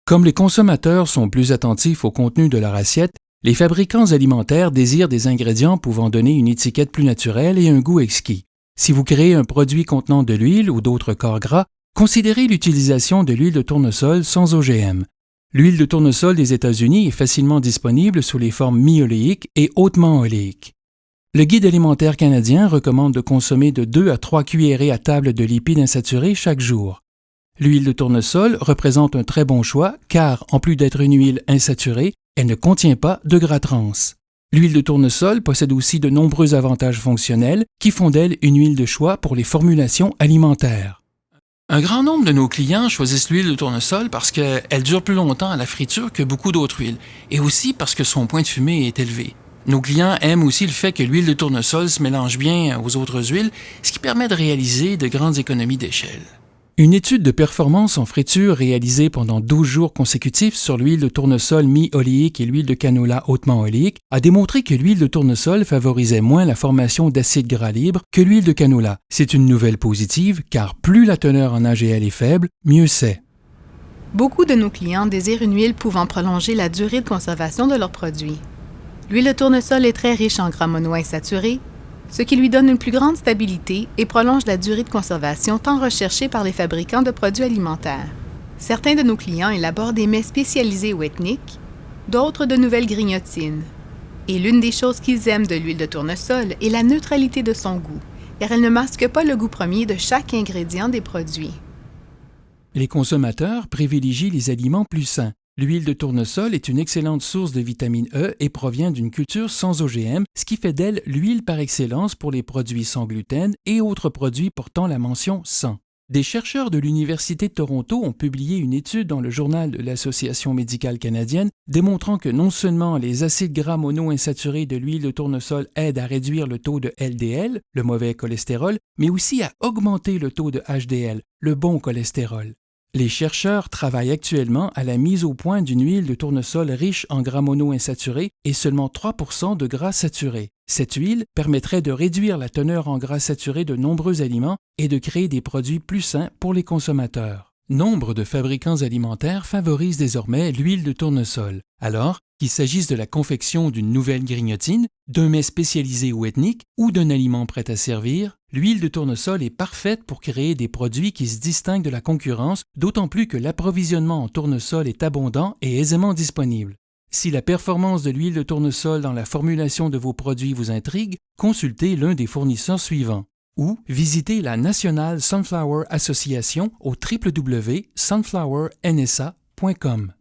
Comme les consommateurs sont plus attentifs au contenu de leur assiette, les fabricants alimentaires désirent des ingrédients pouvant donner une étiquette plus naturelle et un goût exquis. Si vous créez un produit contenant de l'huile ou d'autres corps gras, considérez l'utilisation de l'huile de tournesol sans OGM. L'huile de tournesol des États-Unis est facilement disponible sous les formes mi-oléiques et hautement oléiques. Le Guide alimentaire canadien recommande de consommer de 2 à 3 cuillerées à table de lipides insaturés chaque jour. L'huile de tournesol représente un très bon choix car, en plus d'être une huile insaturée, elle ne contient pas de gras trans. L'huile de tournesol possède aussi de nombreux avantages fonctionnels qui font d'elle une huile de choix pour les formulations alimentaires. Un grand nombre de nos clients choisissent l'huile de tournesol parce qu'elle dure plus longtemps à la friture que beaucoup d'autres huiles et aussi parce que son point de fumée est élevé. Nos clients aiment aussi le fait que l'huile de tournesol se mélange bien aux autres huiles, ce qui permet de réaliser de grandes économies d'échelle. Une étude de performance en friture réalisée pendant 12 jours consécutifs sur l'huile de tournesol mi-oléique et l'huile de canola hautement oléique a démontré que l'huile de tournesol favorisait moins la formation d'acides gras libres que l'huile de canola. C'est une nouvelle positive car plus la teneur en AGL est faible, mieux c'est. Beaucoup de nos clients désirent une huile pouvant prolonger la durée de conservation de leurs produits. L'huile de tournesol est très riche en gras monoinsaturés, ce qui lui donne une plus grande stabilité et prolonge la durée de conservation tant recherchée par les fabricants de produits alimentaires. Certains de nos clients élaborent des mets spécialisés ou ethniques, d'autres de nouvelles grignotines. Et l'une des choses qu'ils aiment de l'huile de tournesol est la neutralité de son goût, car elle ne masque pas le goût premier de chaque ingrédient des produits. Les consommateurs privilégient les aliments plus sains. L'huile de tournesol est une excellente source de vitamine E et provient d'une culture sans OGM, ce qui fait d'elle l'huile par excellence pour les produits sans gluten et autres produits portant la mention sans. Des chercheurs de l'Université de Toronto ont publié une étude dans le journal de l'Association médicale canadienne démontrant que non seulement les acides gras monoinsaturés de l'huile de tournesol aident à réduire le taux de LDL, le mauvais cholestérol, mais aussi à augmenter le taux de HDL, le bon cholestérol. Les chercheurs travaillent actuellement à la mise au point d'une huile de tournesol riche en gras monoinsaturés et seulement 3% de gras saturés. Cette huile permettrait de réduire la teneur en gras saturés de nombreux aliments et de créer des produits plus sains pour les consommateurs. Nombre de fabricants alimentaires favorisent désormais l'huile de tournesol. Alors, qu'il s'agisse de la confection d'une nouvelle grignotine, d'un mets spécialisé ou ethnique ou d'un aliment prêt à servir, l'huile de tournesol est parfaite pour créer des produits qui se distinguent de la concurrence, d'autant plus que l'approvisionnement en tournesol est abondant et aisément disponible. Si la performance de l'huile de tournesol dans la formulation de vos produits vous intrigue, consultez l'un des fournisseurs suivants ou visitez la National Sunflower Association au www.sunflowernsa.com.